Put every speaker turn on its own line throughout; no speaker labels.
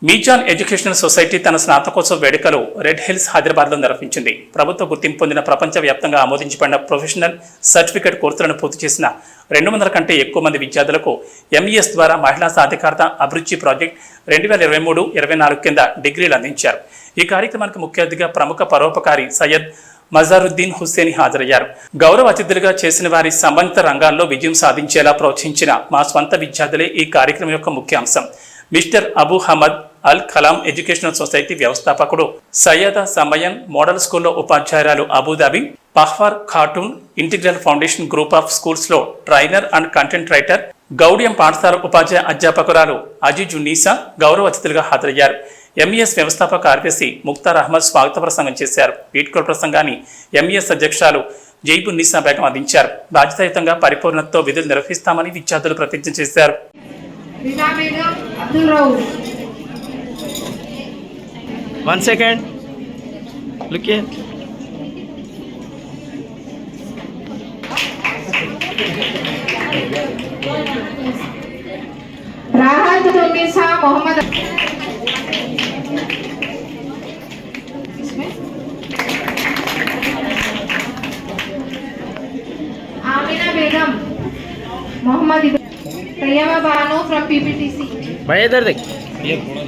Mizan educational society తన స్నాతకోత్సవ వేడుకలు red hills హైదరాబాద్లో నిర్వహించింది. ప్రభుత్వ గుర్తింపు పొందిన ప్రపంచవ్యాప్తంగా ఆమోదించబడిన ప్రొఫెషనల్ సర్టిఫికేట్ కోర్సులను పూర్తి చేసిన 200 కంటే ఎక్కువ మంది విద్యార్థులకు ఎంఈఎస్ ద్వారా మహిళా సాధికారత అభిరుచి ప్రాజెక్ట్ 2023-24 కింద డిగ్రీలు అందించారు. ఈ కార్యక్రమానికి ముఖ్య అతిథిగా ప్రముఖ పరోపకారి సయ్యద్ మజారుద్దీన్ హుస్సేని హాజరయ్యారు. గౌరవ అతిథులుగా చేసిన వారి సంబంధిత రంగాల్లో విజయం సాధించేలా ప్రోత్సహించిన మా స్వంత విద్యార్థులే ఈ కార్యక్రమం యొక్క ముఖ్య అంశం. Mister Abu Hamad Al Kalam educational society వ్యవస్థాపకుడు సయ్యద సమయన్ మోడల్ స్కూల్లో ఉపాధ్యాయురాలు Abu Dhabi, Pahwar Khatoon integral foundation group of స్కూల్స్లో ట్రైనర్ అండ్ కంటెంట్ రైటర్, గౌడియం పాఠశాల ఉపాధ్యాయ అధ్యాపకురాలు అజీజున్నీసా గౌరవ అతిథులుగా హాజరయ్యారు. ఎంఈఎస్ వ్యవస్థాపక కార్యదర్శి ముక్తార్ అహ్మద్ స్వాగత ప్రసంగం చేశారు. వీడ్కోలు ప్రసంగాన్ని ఎంఈఎస్ అధ్యక్షురాలు జైబున్నీసా బేగం అందించారు. బాధ్యతాయుతంగా పరిపూర్ణతతో విధులు నిర్వహిస్తామని విద్యార్థులు ప్రతిజ్ఞ చేశారు.
One second. Look here.
Rahat Unnisa Mohammad Amina Begum Mohammad Tayyaba Bano from PPTC.
भाई इधर देख.
ये थोड़ा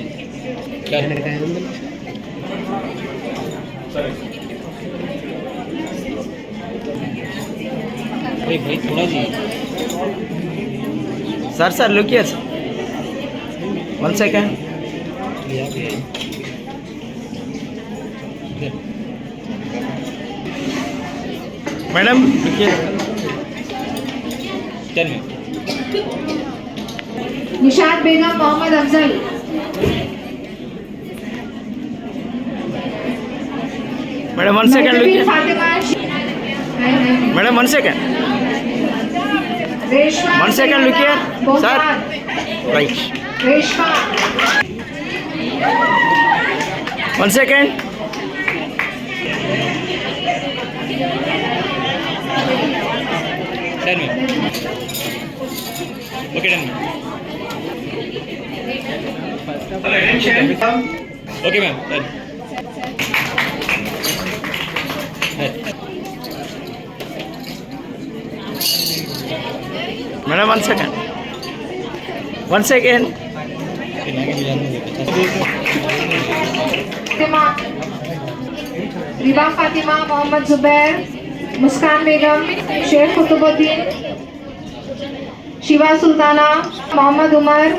क्या अरे भाई थोड़ा जी
sir look here sir. One second. Madam look here.
Tell me.
Nishat Begum Mohammad Afzal.
Madam one second look here. Madam one second. One second look here. Sir. Right.
Reshma.
One second.
Tell me. Okay, tell me. Okay, ma'am. Done.
Madam one second. One second.
Riba Fatima Mohammad Zubair, Muskan Begum, Sheikh Qutubuddin, Shiva Sultana, Mohammad Umar.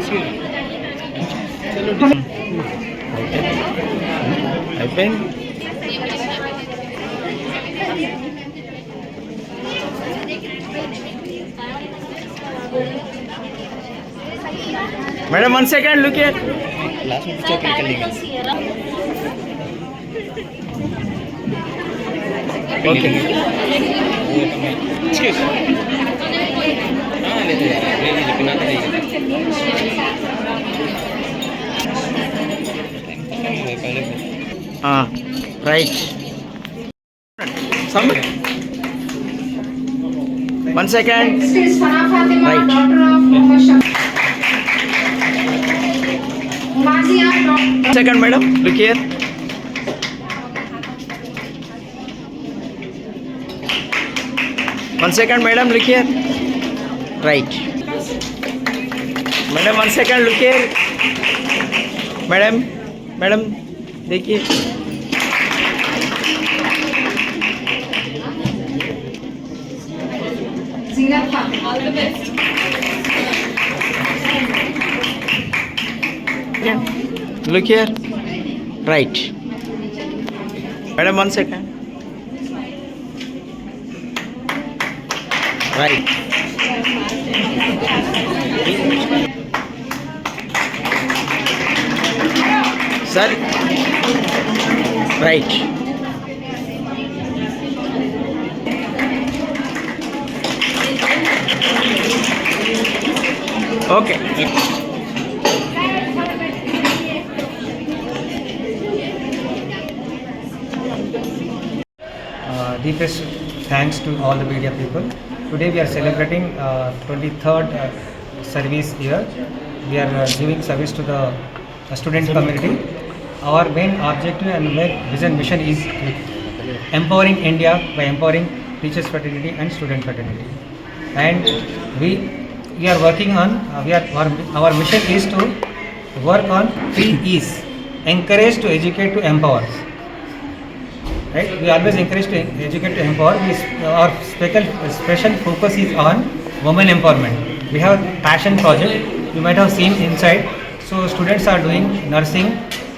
Madam one second look here.
Last में चौक कर लेंगे.
Okay.
Excuse. हाँ ले लीजिए पिना तो नहीं. पहले.
हाँ right. Submit. One second.
Next is Fana Fatima,
Right.
daughter of Muhammad Shah. Umazia,
One second madam look here. One second madam look here. Right. Madam one second look here. Madam देखिए.
Zinat Khan. All the best.
Look here. Right. Madam one second. Right. Sir. Right. Okay.
Deepest thanks to all the media people. Today we are celebrating 23rd service year. We are giving service to the student community. Our main objective and main vision mission is empowering India by empowering teachers fraternity and student fraternity. And we are working on our mission is to work on 3 E's: encourage, to educate, to empower. Right? We always encourage to educate, to empower. Our special focus is on women empowerment. We have a passion project. You might have seen inside. So students are doing nursing,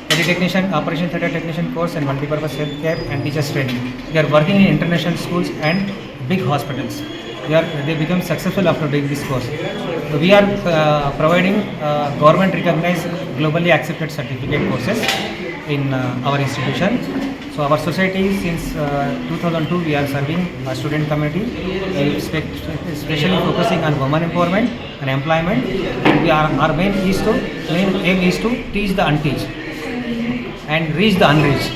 technician, operation theatre technician course, and multipurpose healthcare and teachers training. They are working in international schools and big hospitals. They become successful after doing this course. So we are providing government recognized, globally accepted certificate courses in our institution. So our society, since 2002, we are serving a student community, especially focusing on women empowerment and employment. Our main aim is to teach the unteached and reach the unreached.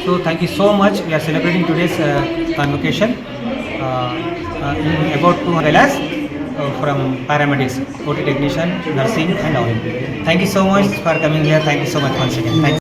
So thank you so much. We are celebrating today's convocation in about 200 as from paramedics, OT technician, nursing and all. Thank you so much for coming here. Thank you so much once again. Thank you.